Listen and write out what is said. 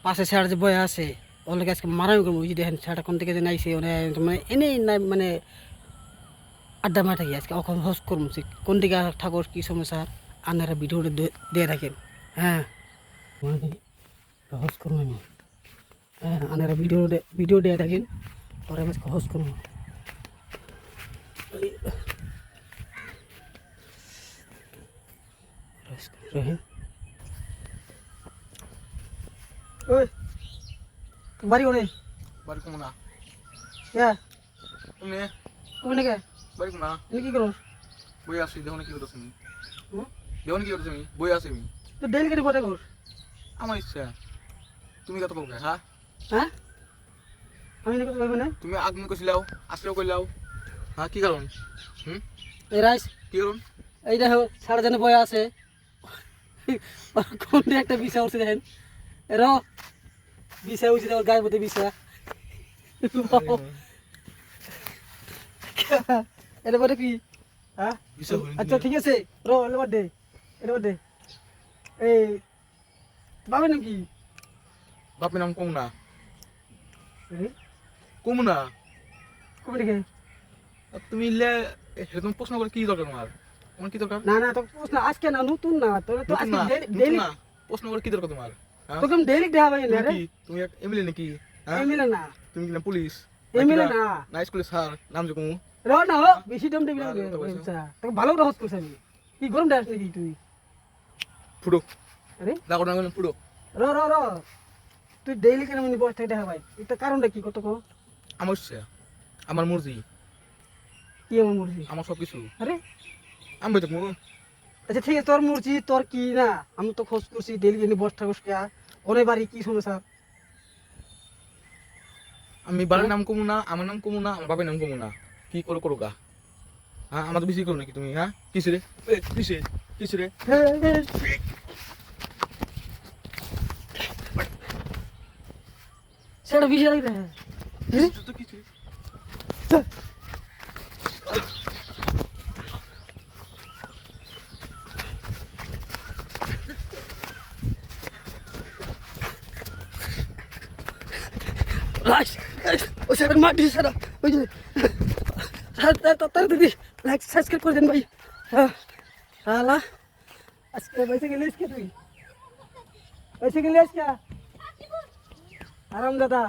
পাশে স্যার যে বয়ে আছে ওর লোক আজকে মারামি করবো ওই যে দেখেন স্যারটা কোন থেকে যে নাইছে মানে এনেই না মানে আড্ডা মারা থাকি আজকে এখন হোস্ট করবো কোন দিকে ঠাকুর কী সমস্যা আপনারা ভিডিওটা দিয়ে থাকেন। হ্যাঁ হোস্ট করবো আমি। হ্যাঁ আপনারা ভিডিও দিয়ে থাকেন পরে আমি আজকে হোস্ট করবো। ওই বাড়ি ওরে বাড়ি কমো না হ্যাঁ তুমি কোনে কে বাড়ি কমো না তুমি কি করো বই আসি দেখো না কি করছো তুমি দেখো না কি করছো তুমি বই আসি আমি তো ডেলি কেটে পড়ে কর আমার ইচ্ছা তুমি কত করবে হ্যাঁ হ্যাঁ আমি নাকি করবো না তুমি আগুন কইছিলাও আসলেও কইলাও হ্যাঁ কি কারণ এই রাইস কি কারণ এই দেখো সারা জানে বয়ে আছে কোন দিয়ে একটা বিষা উঠছে দেখেন র বিষা উঠছে ওর গায়ের মধ্যে বিষা এটা বলে কি হ্যাঁ আচ্ছা ঠিক আছে র এলে বাদ দে এটা বাদ দে এই বাবার নাম কি বাপের নাম কমু না এই, কমু না কবে থেকে আর তুমি ইলে এরকম প্রশ্ন করে কি দরকার তোমার কি দরকার না না তো প্রশ্ন আজকে না নতুন না তোর তো নতুন আজকে না, নতুন ডেলি না প্রশ্ন করে কি দরকার তোমার হ্যাঁ? তোকে ডেলি দেখা পাই না তুমি রে কি তুমি এক এমএলএ নাকি হ্যাঁ এমএলএ না তুমি কি না পুলিশ এমএলএ না না স্কুলে স্যার নাম যে কমু র না হো বেশি দম দিবি না না, তো বলছো। তোকে ভালো রহস্য করছিস আমি কি গরম ডাস নাকি তুই ফুটো আরে দেখো না ফুটো র র র তুই ডেইলি কেন মনে বসে দেখা ভাই এটা কারণটা কি কত কো আমার ইচ্ছা আমার মর্জি কি এমন মর্জি আমার সব কিছু আরে আমি বই দেখবো আচ্ছা ঠিক আছে তোর মর্জি তোর কি না আমি তো খোঁজ করছি ডেইলি কেন বসে থাকস কে ওরে বাড়ি কি সমস্যা আমি বাবার নাম কমু না আমার নাম কমু না আমার বাবার নাম কমু না কি করো করো গা হ্যাঁ আমার তো বেশি করো নাকি তুমি হ্যাঁ কিসে রে কিসে কিসে রে সেটা বিষয় লাগে না তো কিসে রাইস ও সেটা মাটি সেটা ওই যে তার দিদি লাইক সাবস্ক্রাইব করে দেন ভাই হ্যাঁ হ্যাঁ আজকে পয়সা গেলে তুই পয়সা গেলে আজকে আরাম দাদা